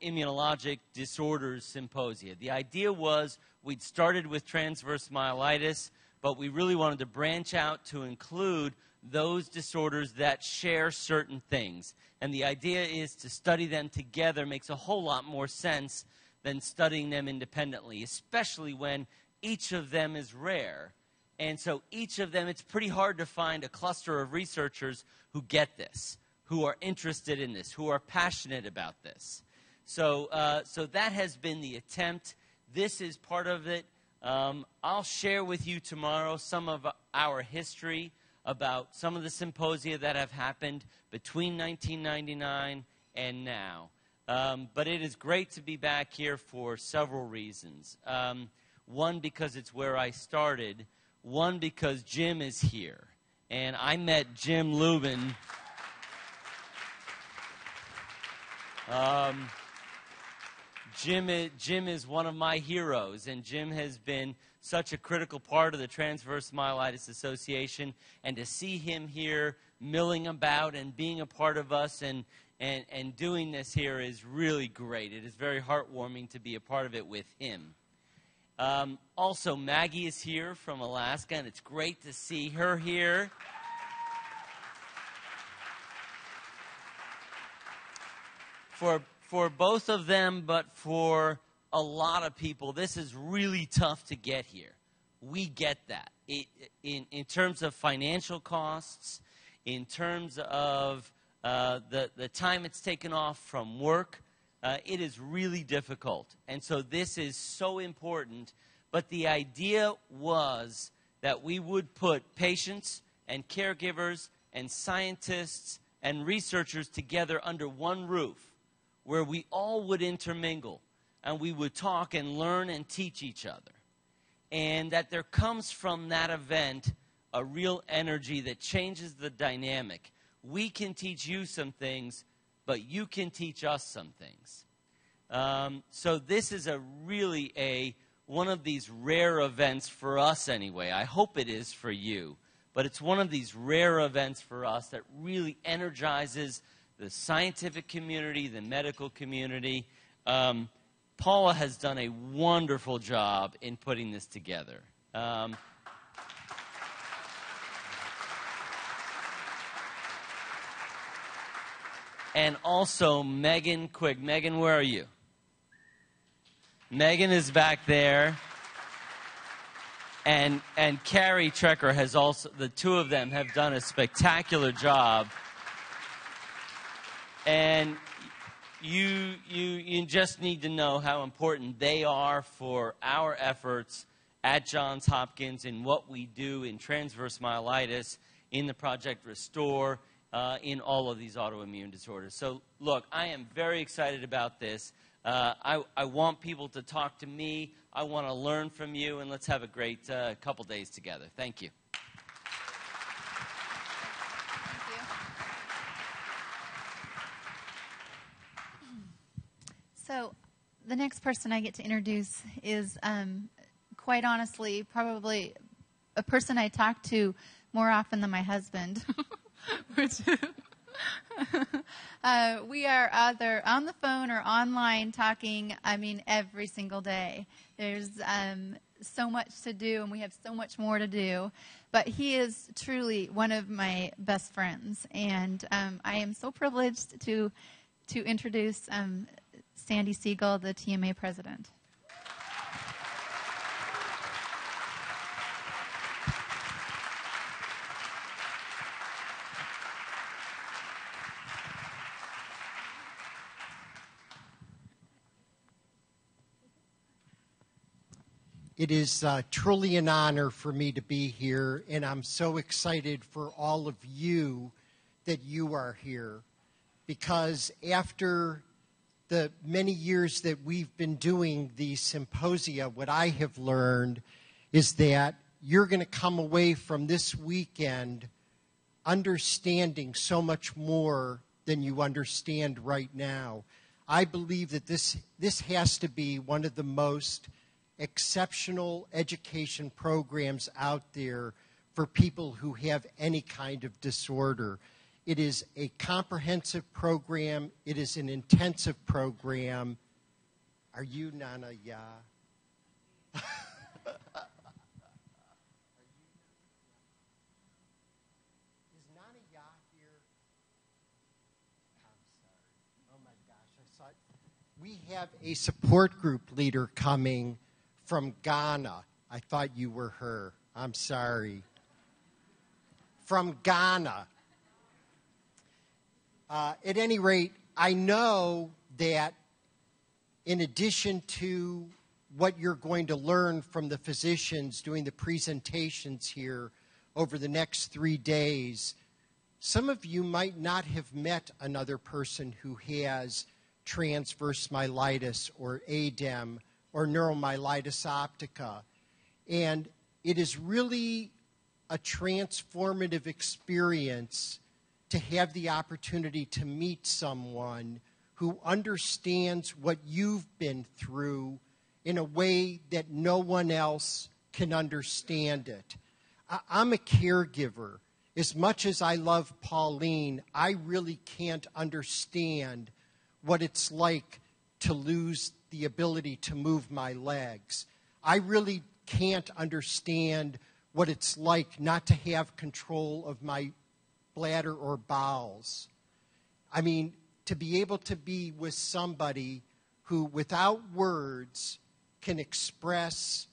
Neuroimmunologic Disorders Symposia. The idea was we'd started with transverse myelitis, but we really wanted to branch out to include those disorders that share certain things. And the idea is to study them together makes a whole lot more sense than studying them independently, especially when each of them is rare. And so each of them, it's pretty hard to find a cluster of researchers who get this, who are interested in this, who are passionate about this. So that has been the attempt. This is part of it. I'll share with you tomorrow some of our history about some of the symposia that have happened between 1999 and now. But it is great to be back here for several reasons. One, because it's where I started. One, because Jim is here. And I met Jim Lubin. Jim is one of my heroes, and Jim has been such a critical part of the Transverse Myelitis Association, and to see him here milling about and being a part of us and doing this here is really great. It is very heartwarming to be a part of it with him. Also, Maggie is here from Alaska, and it's great to see her here. For both of them, but for a lot of people, this is really tough to get here. We get that. In terms of financial costs, in terms of the time it's taken off from work, it is really difficult. And so this is so important. But the idea was that we would put patients and caregivers and scientists and researchers together under one roof, where we all would intermingle, and we would talk and learn and teach each other. And that there comes from that event a real energy that changes the dynamic. We can teach you some things, but you can teach us some things. So this is really one of these rare events for us anyway. I hope it is for you. But it's one of these rare events for us that really energizes the scientific community, the medical community. Paula has done a wonderful job in putting this together. And also Megan Quigg. Megan, where are you? Megan is back there. And Carrie Trecker has also, the two of them have done a spectacular job. And you just need to know how important they are for our efforts at Johns Hopkins in what we do in transverse myelitis, in the Project Restore, in all of these autoimmune disorders. So, look, I am very excited about this. I want people to talk to me. I want to learn from you, and let's have a great couple days together. Thank you. So the next person I get to introduce is, quite honestly, probably a person I talk to more often than my husband. We are either on the phone or online talking, every single day. There's so much to do, and we have so much more to do. But he is truly one of my best friends, and I am so privileged to introduce Sandy Siegel, the TMA president. It is truly an honor for me to be here, and I'm so excited for all of you that you are here, because after the many years that we've been doing these symposia, what I have learned is that you're going to come away from this weekend understanding so much more than you understand right now. I believe that this has to be one of the most exceptional education programs out there for people who have any kind of disorder. It is a comprehensive program. It is an intensive program. Are you Nana Ya? Is Nana Ya here? I'm sorry. Oh my gosh, I saw it. We have a support group leader coming from Ghana. I thought you were her. I'm sorry. From Ghana. At any rate, I know that in addition to what you're going to learn from the physicians doing the presentations here over the next 3 days, some of you might not have met another person who has transverse myelitis or ADEM or neuromyelitis optica. And it is really a transformative experience to have the opportunity to meet someone who understands what you've been through in a way that no one else can understand it. I'm a caregiver. As much as I love Pauline, I really can't understand what it's like to lose the ability to move my legs. I really can't understand what it's like not to have control of my bladder or bowels. I mean, to be able to be with somebody who, without words, can express,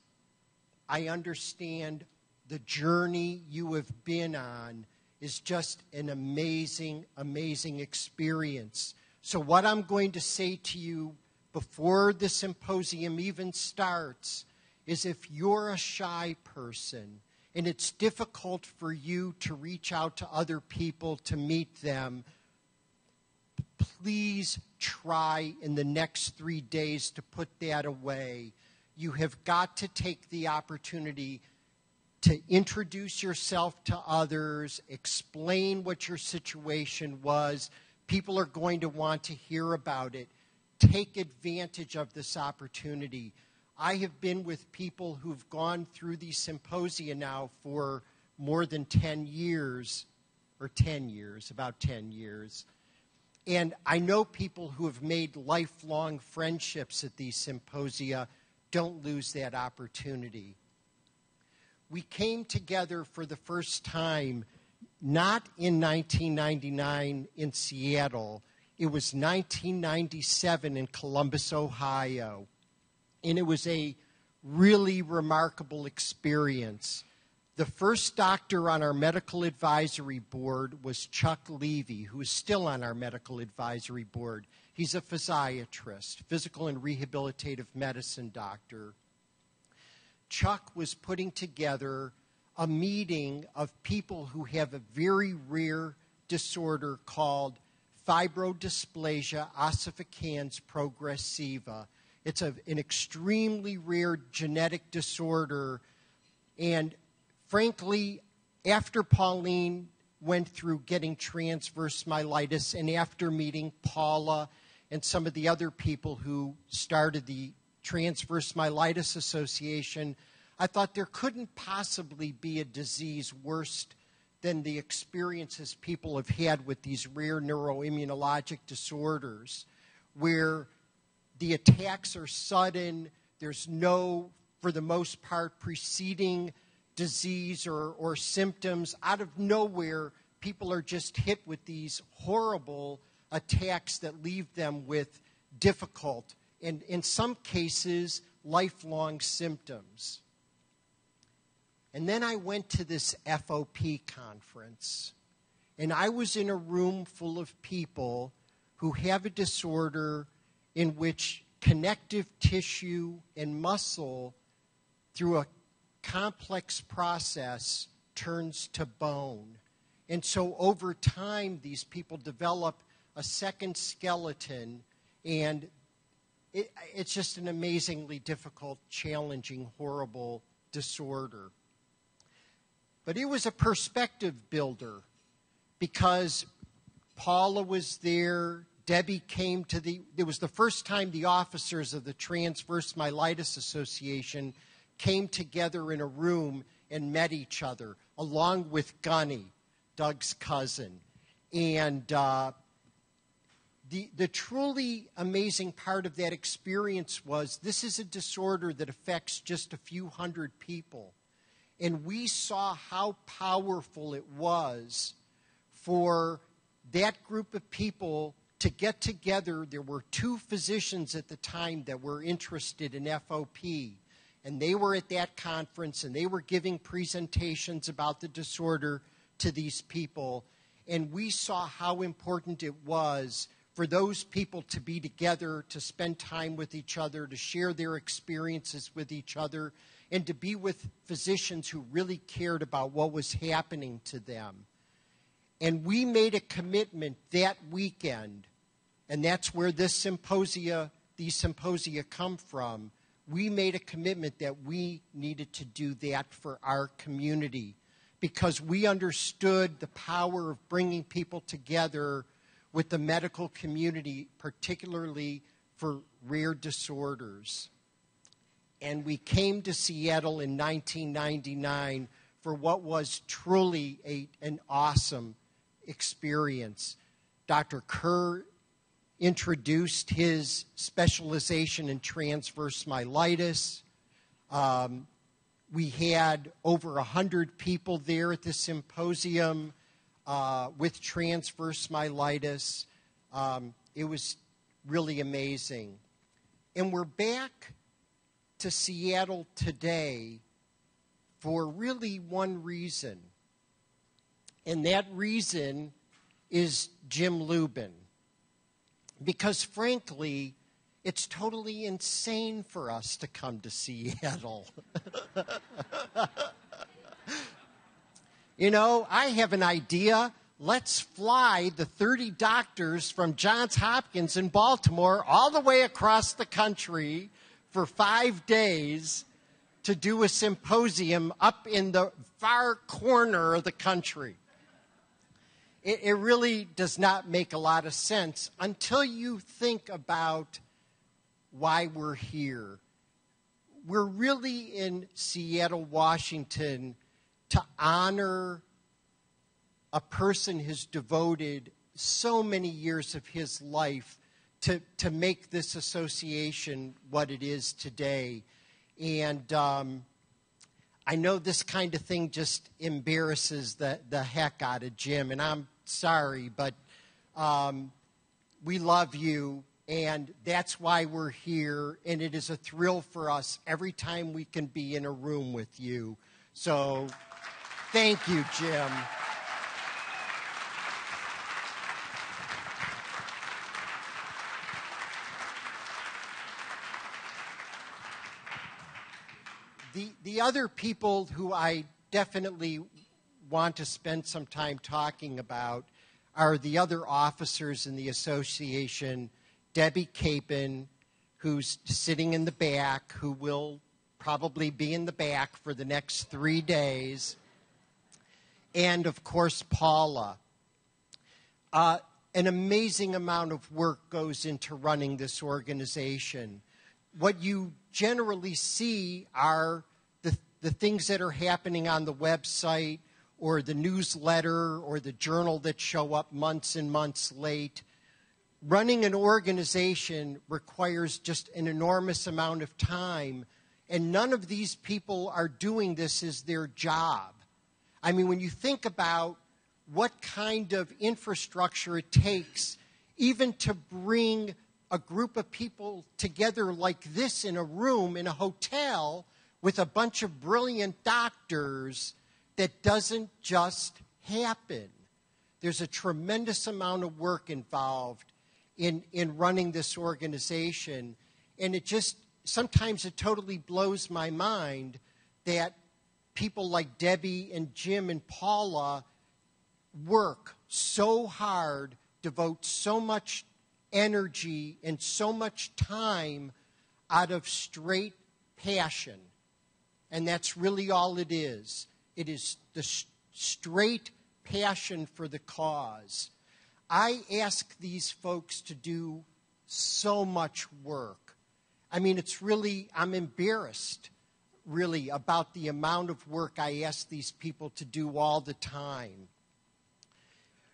I understand the journey you have been on, is just an amazing, amazing experience. So what I'm going to say to you before the symposium even starts is, if you're a shy person and it's difficult for you to reach out to other people to meet them, please try in the next 3 days to put that away. You have got to take the opportunity to introduce yourself to others, explain what your situation was. People are going to want to hear about it. Take advantage of this opportunity. I have been with people who've gone through these symposia now for more than 10 years, or 10 years, about 10 years. And I know people who have made lifelong friendships at these symposia. Don't lose that opportunity. We came together for the first time not in 1999 in Seattle. It was 1997 in Columbus, Ohio. And it was a really remarkable experience. The first doctor on our medical advisory board was Chuck Levy, who is still on our medical advisory board. He's a physiatrist, physical and rehabilitative medicine doctor. Chuck was putting together a meeting of people who have a very rare disorder called fibrodysplasia ossificans progressiva. It's an extremely rare genetic disorder. And frankly, after Pauline went through getting transverse myelitis, and after meeting Paula and some of the other people who started the Transverse Myelitis Association, I thought there couldn't possibly be a disease worse than the experiences people have had with these rare neuroimmunologic disorders, where the attacks are sudden, there's no, for the most part, preceding disease or symptoms. Out of nowhere, people are just hit with these horrible attacks that leave them with difficult, and in some cases, lifelong symptoms. And then I went to this FOP conference, and I was in a room full of people who have a disorder in which connective tissue and muscle, through a complex process, turns to bone. And so over time, these people develop a second skeleton, and it's just an amazingly difficult, challenging, horrible disorder. But it was a perspective builder, because Paula was there, Debbie came to it was the first time the officers of the Transverse Myelitis Association came together in a room and met each other, along with Gunny, Doug's cousin. And the truly amazing part of that experience was this is a disorder that affects just a few hundred people. And we saw how powerful it was for that group of people to get together. There were 2 physicians at the time that were interested in FOP. And they were at that conference, and they were giving presentations about the disorder to these people. And we saw how important it was for those people to be together, to spend time with each other, to share their experiences with each other, and to be with physicians who really cared about what was happening to them. And we made a commitment that weekend, and that's where these symposia come from. We made a commitment that we needed to do that for our community because we understood the power of bringing people together with the medical community, particularly for rare disorders. And we came to Seattle in 1999 for what was truly an awesome experience. Dr. Kerr introduced his specialization in transverse myelitis. We had over 100 people there at the symposium with transverse myelitis. It was really amazing. And we're back to Seattle today for really one reason. And that reason is Jim Lubin. Because frankly, it's totally insane for us to come to Seattle. You know, I have an idea. Let's fly the 30 doctors from Johns Hopkins in Baltimore all the way across the country for 5 days to do a symposium up in the far corner of the country. It really does not make a lot of sense until you think about why we're here. We're really in Seattle, Washington, to honor a person who's devoted so many years of his life to make this association what it is today. And I know this kind of thing just embarrasses the heck out of Jim, and I'm sorry, but we love you, and that's why we're here, and it is a thrill for us every time we can be in a room with you. So thank you, Jim. The other people who I definitely want to spend some time talking about are the other officers in the association. Debbie Capon, who's sitting in the back, who will probably be in the back for the next 3 days. And, of course, Paula. An amazing amount of work goes into running this organization. What you generally see are the things that are happening on the website or the newsletter or the journal that show up months and months late. Running an organization requires just an enormous amount of time, and none of these people are doing this as their job. I mean, when you think about what kind of infrastructure it takes even to bring a group of people together like this in a room in a hotel with a bunch of brilliant doctors, that doesn't just happen. There's a tremendous amount of work involved in running this organization, and sometimes it totally blows my mind that people like Debbie and Jim and Paula work so hard, devote so much energy and so much time out of straight passion. And that's really all it is. It is the straight passion for the cause. I ask these folks to do so much work. I mean, I'm embarrassed, really, about the amount of work I ask these people to do all the time.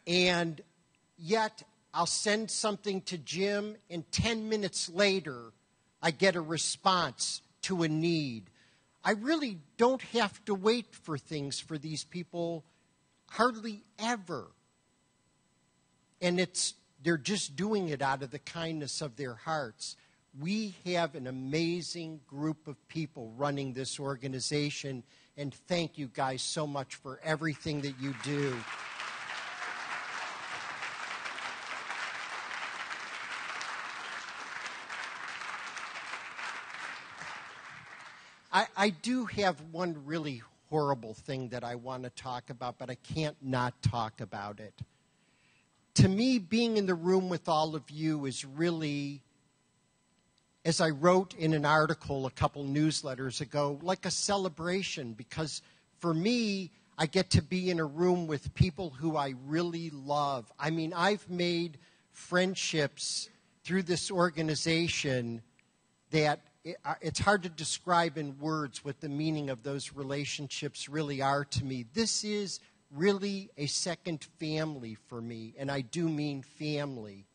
And yet, I'll send something to Jim, and 10 minutes later, I get a response to a need. I really don't have to wait for things for these people hardly ever. And they're just doing it out of the kindness of their hearts. We have an amazing group of people running this organization, and thank you guys so much for everything that you do. I do have one really horrible thing that I want to talk about, but I can't not talk about it. To me, being in the room with all of you is really, as I wrote in an article a couple newsletters ago, like a celebration, because for me, I get to be in a room with people who I really love. I mean, I've made friendships through this organization that it's hard to describe in words what the meaning of those relationships really are to me. This is really a second family for me, and I do mean family.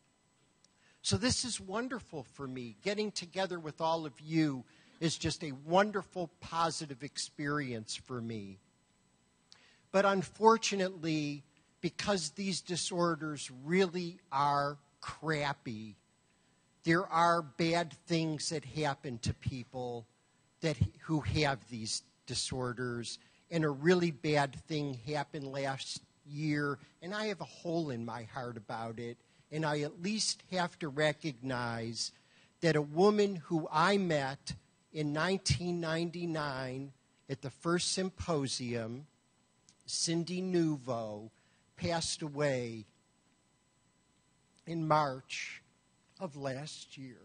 So this is wonderful for me. Getting together with all of you is just a wonderful, positive experience for me. But unfortunately, because these disorders really are crappy, there are bad things that happen to people who have these disorders. And a really bad thing happened last year, and I have a hole in my heart about it. And I at least have to recognize that a woman who I met in 1999 at the first Symposium, Cindy Nouveau, passed away in March of last year.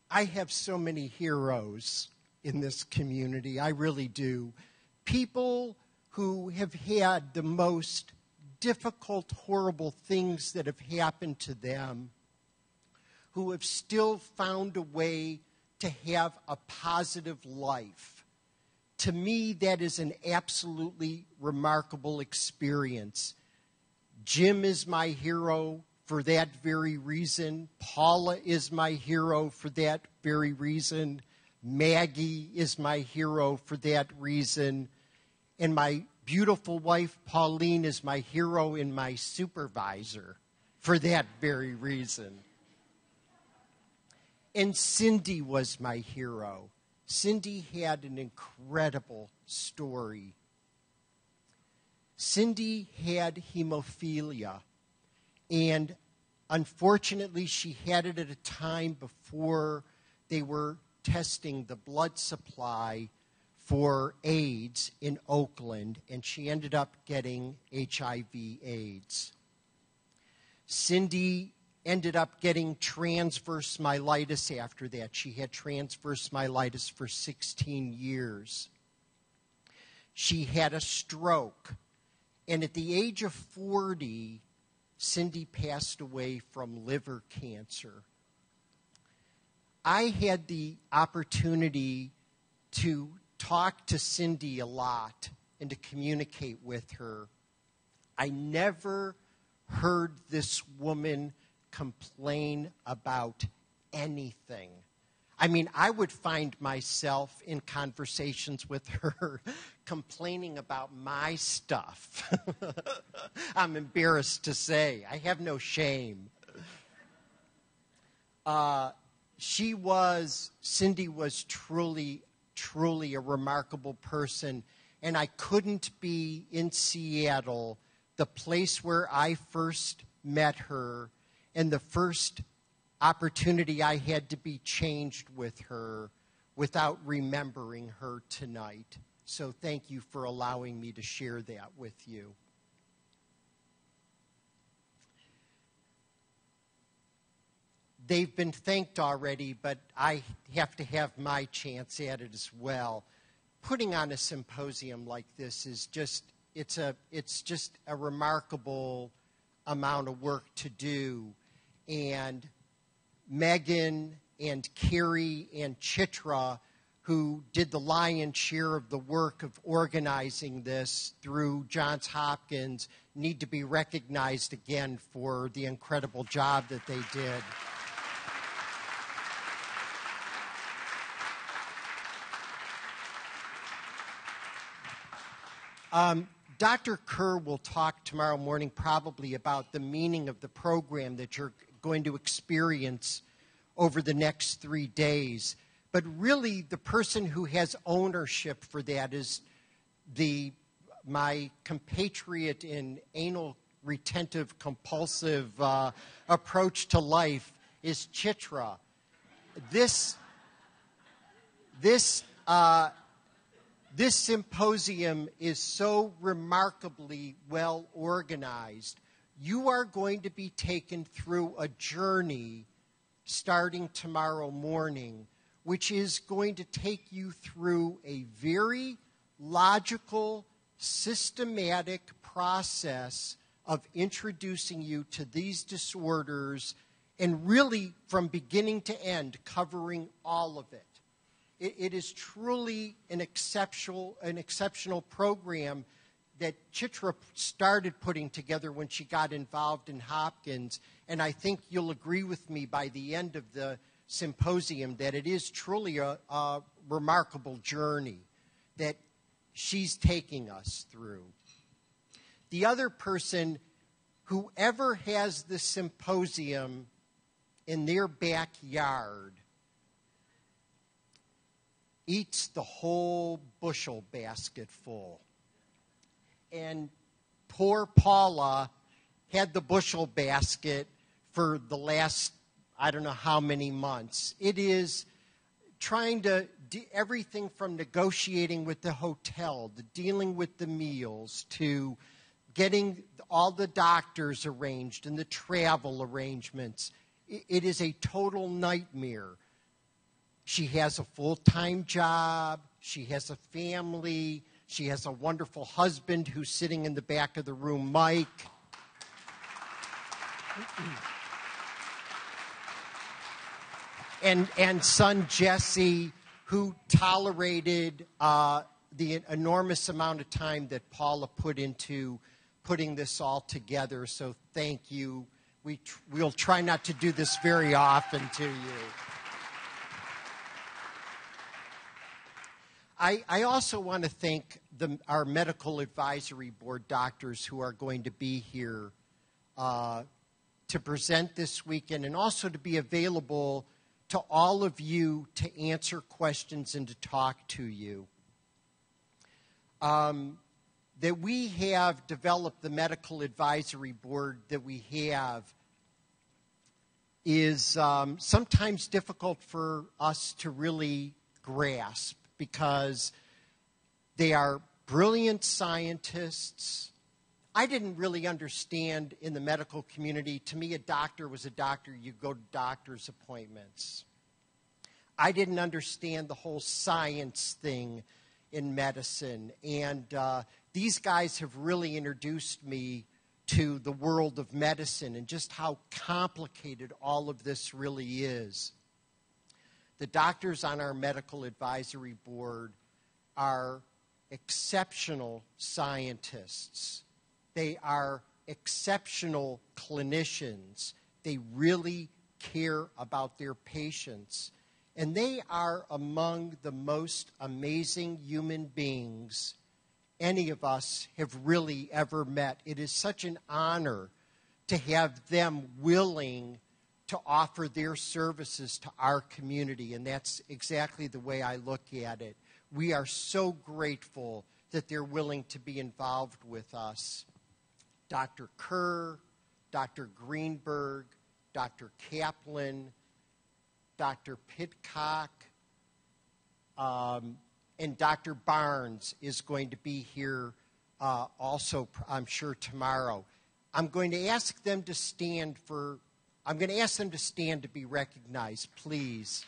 I have so many heroes in this community. I really do. People who have had the most difficult, horrible things that have happened to them, who have still found a way to have a positive life. To me, that is an absolutely remarkable experience. Jim is my hero for that very reason. Paula is my hero for that very reason. Maggie is my hero for that reason. And my beautiful wife, Pauline, is my hero and my supervisor for that very reason. And Cindy was my hero. Cindy had an incredible story. Cindy had hemophilia, and unfortunately she had it at a time before they were testing the blood supply for AIDS in Oakland, and she ended up getting HIV/AIDS. Cindy ended up getting transverse myelitis after that. She had transverse myelitis for 16 years. She had a stroke. And at the age of 40, Cindy passed away from liver cancer. I had the opportunity to talk to Cindy a lot and to communicate with her. I never heard this woman complain about anything. I mean, I would find myself in conversations with her complaining about my stuff. I'm embarrassed to say. I have no shame. Cindy was truly a remarkable person. And I couldn't be in Seattle, the place where I first met her, and the first opportunity I had to be changed with her, without remembering her tonight. So thank you for allowing me to share that with you. They've been thanked already, but I have to have my chance at it as well. Putting on a symposium like this is it's just a remarkable amount of work to do. And Megan and Carrie and Chitra who did the lion's share of the work of organizing this through Johns Hopkins, need to be recognized again for the incredible job that they did. Dr. Kerr will talk tomorrow morning probably about the meaning of the program that you're going to experience over the next 3 days. But really, the person who has ownership for that is my compatriot in anal retentive compulsive approach to life is Chitra. This symposium is so remarkably well organized. You are going to be taken through a journey starting tomorrow morning, which is going to take you through a very logical, systematic process of introducing you to these disorders, and really from beginning to end covering all of it. It is truly an exceptional program that Chitra started putting together when she got involved in Hopkins, and I think you'll agree with me by the end of the symposium that it is truly a remarkable journey that she's taking us through. The other person, whoever has the symposium in their backyard, eats the whole bushel basket full. And poor Paula had the bushel basket for the last, I don't know how many months. It is trying to do everything from negotiating with the hotel, to dealing with the meals, to getting all the doctors arranged and the travel arrangements. It is a total nightmare. She has a full-time job. She has a family. She has a wonderful husband who's sitting in the back of the room, Mike. And son Jesse, who tolerated the enormous amount of time that Paula put into putting this all together. So thank you. We'll try not to do this very often to you. I also want to thank our medical advisory board doctors who are going to be here to present this weekend, and also to be available to all of you to answer questions and to talk to you. That we have developed the medical advisory board that we have is sometimes difficult for us to really grasp, because they are brilliant scientists. I didn't really understand in the medical community. To me, a doctor was a doctor. You go to doctor's appointments. I didn't understand the whole science thing in medicine. And these guys have really introduced me to the world of medicine and just how complicated all of this really is. The doctors on our medical advisory board are exceptional scientists. They are exceptional clinicians. They really care about their patients. And they are among the most amazing human beings any of us have really ever met. It is such an honor to have them willing to offer their services to our community, and that's exactly the way I look at it. We are so grateful that they're willing to be involved with us. Dr. Kerr, Dr. Greenberg, Dr. Kaplan, Dr. Pitcock, and Dr. Barnes is going to be here also, I'm sure, tomorrow. I'm going to ask them to stand to be recognized, please.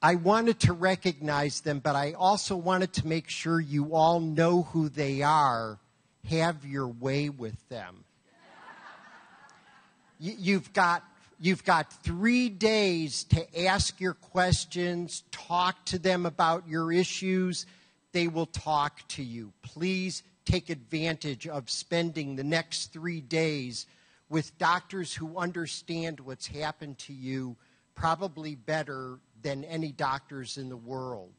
I wanted to recognize them, but I also wanted to make sure you all know who they are. Have your way with them. You've got 3 days to ask your questions, talk to them about your issues. They will talk to you. Please take advantage of spending the next 3 days with doctors who understand what's happened to you probably better than any doctors in the world.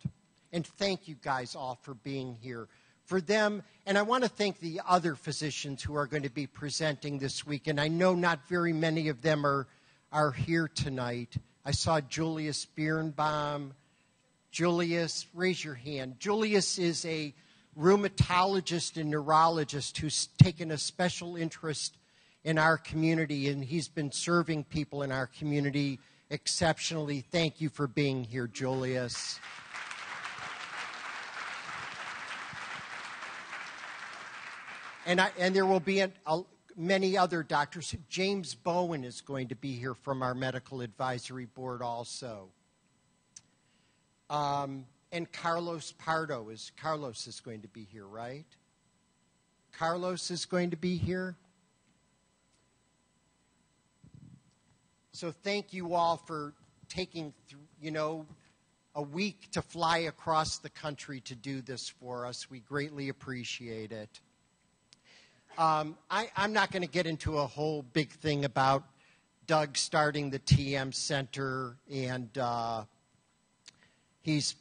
And thank you guys all for being here. For them, and I want to thank the other physicians who are going to be presenting this week, and I know not very many of them are here tonight. I saw Julius Birnbaum. Julius, raise your hand. Julius is a rheumatologist and neurologist who's taken a special interest in our community, and he's been serving people in our community exceptionally. Thank you for being here, Julius. And there will be many other doctors. James Bowen is going to be here from our medical advisory board also. And Carlos Pardo Carlos is going to be here, right? Carlos is going to be here. So thank you all for taking, a week to fly across the country to do this for us. We greatly appreciate it. I'm not going to get into a whole big thing about Doug starting the TM Center, and he's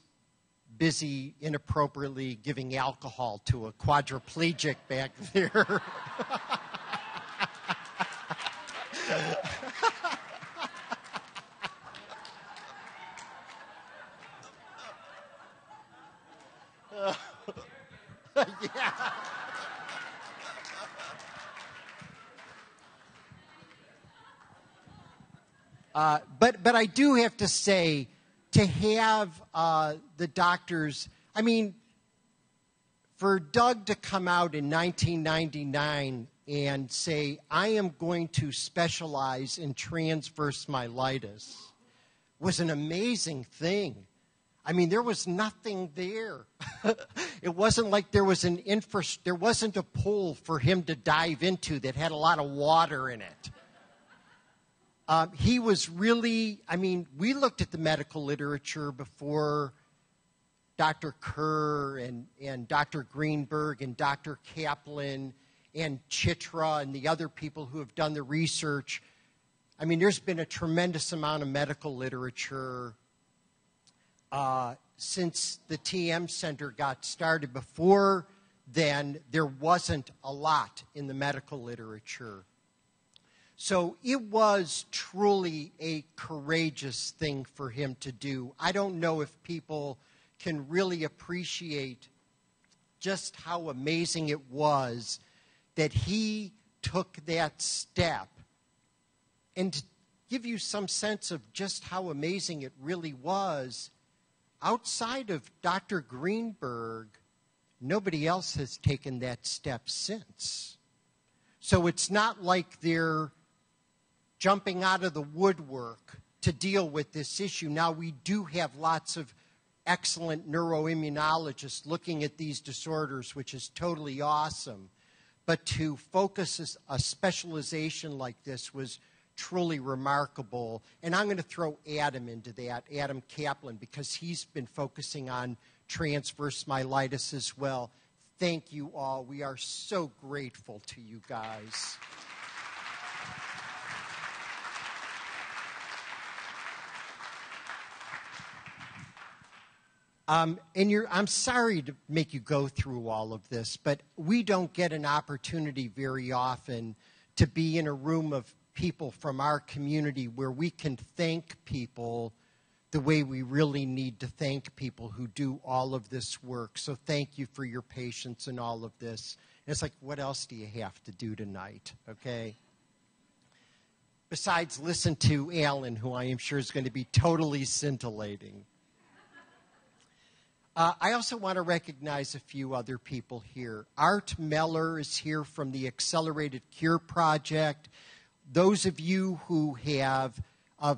busy inappropriately giving alcohol to a quadriplegic back there. Yeah. But I do have to say, to have the doctors, for Doug to come out in 1999 and say, I am going to specialize in transverse myelitis, was an amazing thing. There was nothing there. It wasn't like there was there wasn't a pool for him to dive into that had a lot of water in it. He was really, we looked at the medical literature before Dr. Kerr and Dr. Greenberg and Dr. Kaplan and Chitra and the other people who have done the research. There's been a tremendous amount of medical literature since the TM Center got started. Before then, there wasn't a lot in the medical literature. So it was truly a courageous thing for him to do. I don't know if people can really appreciate just how amazing it was that he took that step. And to give you some sense of just how amazing it really was, outside of Dr. Greenberg, nobody else has taken that step since. So it's not like they're jumping out of the woodwork to deal with this issue. Now, we do have lots of excellent neuroimmunologists looking at these disorders, which is totally awesome. But to focus a specialization like this was truly remarkable. And I'm going to throw Adam into that, Adam Kaplan, because he's been focusing on transverse myelitis as well. Thank you all. We are so grateful to you guys. I'm sorry to make you go through all of this, but we don't get an opportunity very often to be in a room of people from our community where we can thank people the way we really need to thank people who do all of this work. So thank you for your patience and all of this. And it's like, what else do you have to do tonight, okay? Besides listen to Alan, who I am sure is going to be totally scintillating. I also want to recognize a few other people here. Art Meller is here from the Accelerated Cure Project. Those of you who have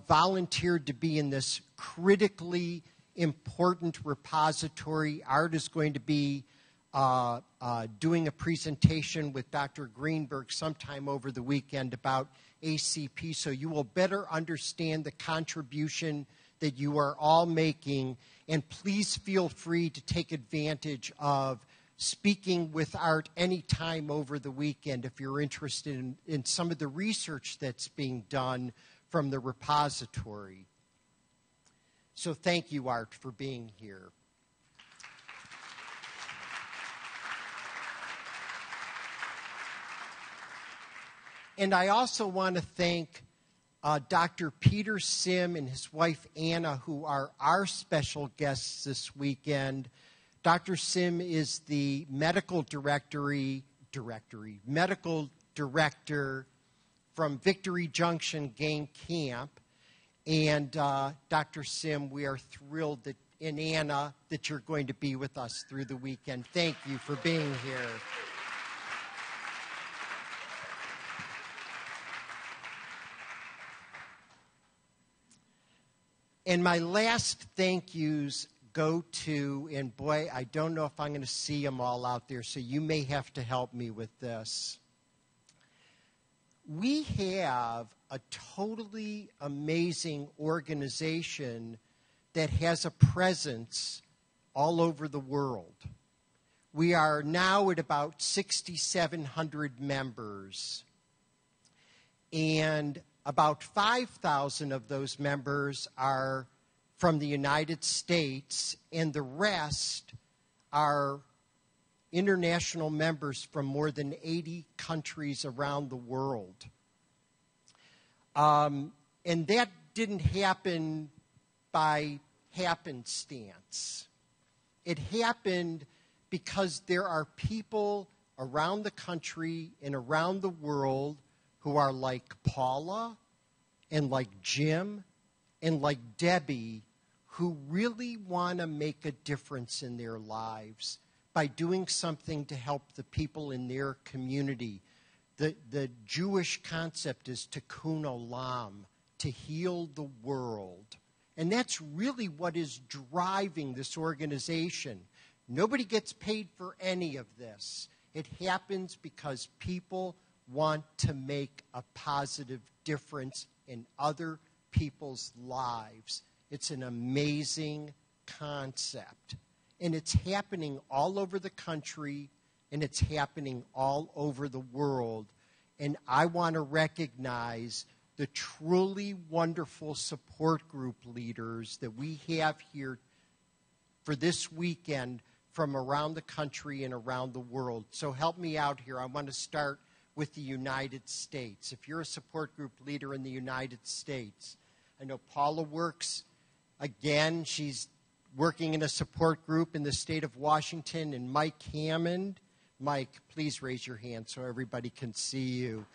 volunteered to be in this critically important repository. Art is going to be doing a presentation with Dr. Greenberg sometime over the weekend about ACP, so you will better understand the contribution that you are all making. And please feel free to take advantage of speaking with Art anytime over the weekend if you're interested in some of the research that's being done from the repository. So thank you, Art, for being here. And I also want to thank Dr. Peter Sim and his wife Anna, who are our special guests this weekend. Dr. Sim is the medical director from Victory Junction Gang Camp. And Dr. Sim, we are thrilled that, and Anna, that you're going to be with us through the weekend. Thank you for being here. And my last thank yous go to, and boy, I don't know if I'm going to see them all out there, so you may have to help me with this. We have a totally amazing organization that has a presence all over the world. We are now at about 6,700 members, and about 5,000 of those members are from the United States, and the rest are international members from more than 80 countries around the world. And that didn't happen by happenstance. It happened because there are people around the country and around the world who are like Paula and like Jim and like Debbie, who really want to make a difference in their lives by doing something to help the people in their community. The Jewish concept is tikkun olam, to heal the world. And that's really what is driving this organization. Nobody gets paid for any of this. It happens because people want to make a positive difference in other people's lives. It's an amazing concept. And it's happening all over the country, and it's happening all over the world. And I want to recognize the truly wonderful support group leaders that we have here for this weekend from around the country and around the world. So help me out here. I want to start with the United States. If you're a support group leader in the United States, I know Paula works, again, she's working in a support group in the state of Washington, and Mike Hammond. Mike, please raise your hand so everybody can see you.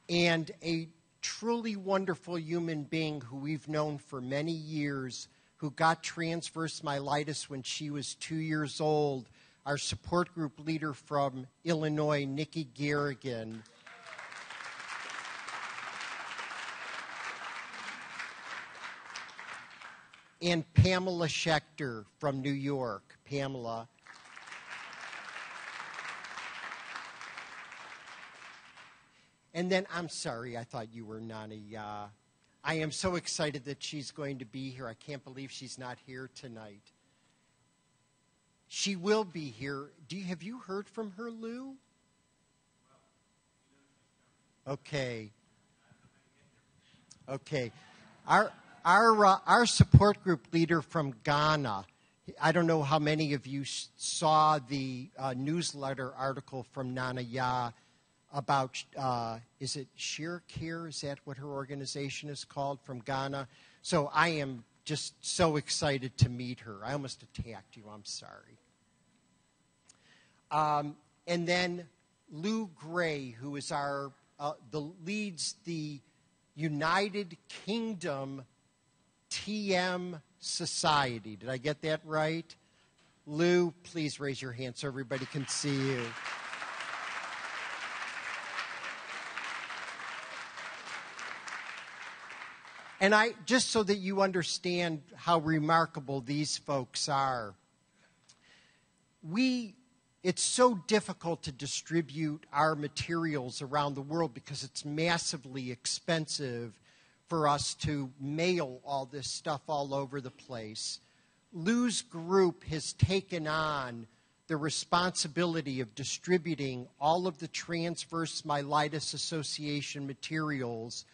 And a truly wonderful human being who we've known for many years, who got transverse myelitis when she was 2 years old, our support group leader from Illinois, Nikki Garrigan. And Pamela Schechter from New York. Pamela. And then, I'm sorry, I thought you were Nana. I am so excited that she's going to be here. I can't believe she's not here tonight. She will be here. Have you heard from her, Lou? Okay. Okay. Our support group leader from Ghana, I don't know how many of you saw the newsletter article from Nana Ya about, is it Share Care? Is that what her organization is called, from Ghana? So I am just so excited to meet her. I almost attacked you. I'm sorry. And then Lou Gray, who is leads the United Kingdom TM Society. Did I get that right? Lou, please raise your hand so everybody can see you. And just so that you understand how remarkable these folks are, it's so difficult to distribute our materials around the world because it's massively expensive for us to mail all this stuff all over the place. Lou's group has taken on the responsibility of distributing all of the Transverse Myelitis Association materials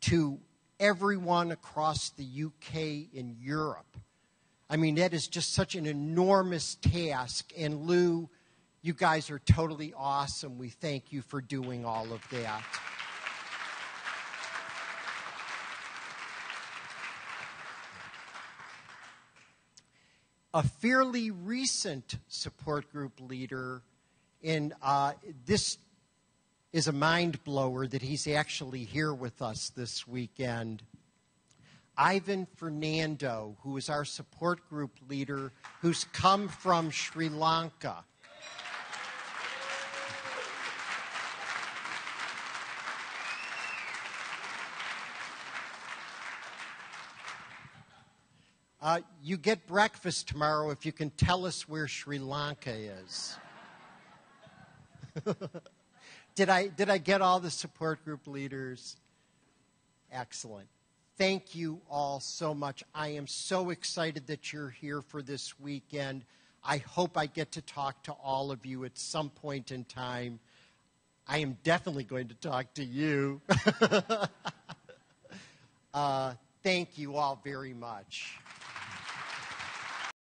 to everyone across the UK and Europe. I mean, that is just such an enormous task. And Lou, you guys are totally awesome. We thank you for doing all of that. A fairly recent support group leader, and this is a mind blower that he's actually here with us this weekend. Ivan Fernando, who is our support group leader, who's come from Sri Lanka. You get breakfast tomorrow if you can tell us where Sri Lanka is. Did I get all the support group leaders? Excellent. Thank you all so much. I am so excited that you're here for this weekend. I hope I get to talk to all of you at some point in time. I am definitely going to talk to you. Thank you all very much.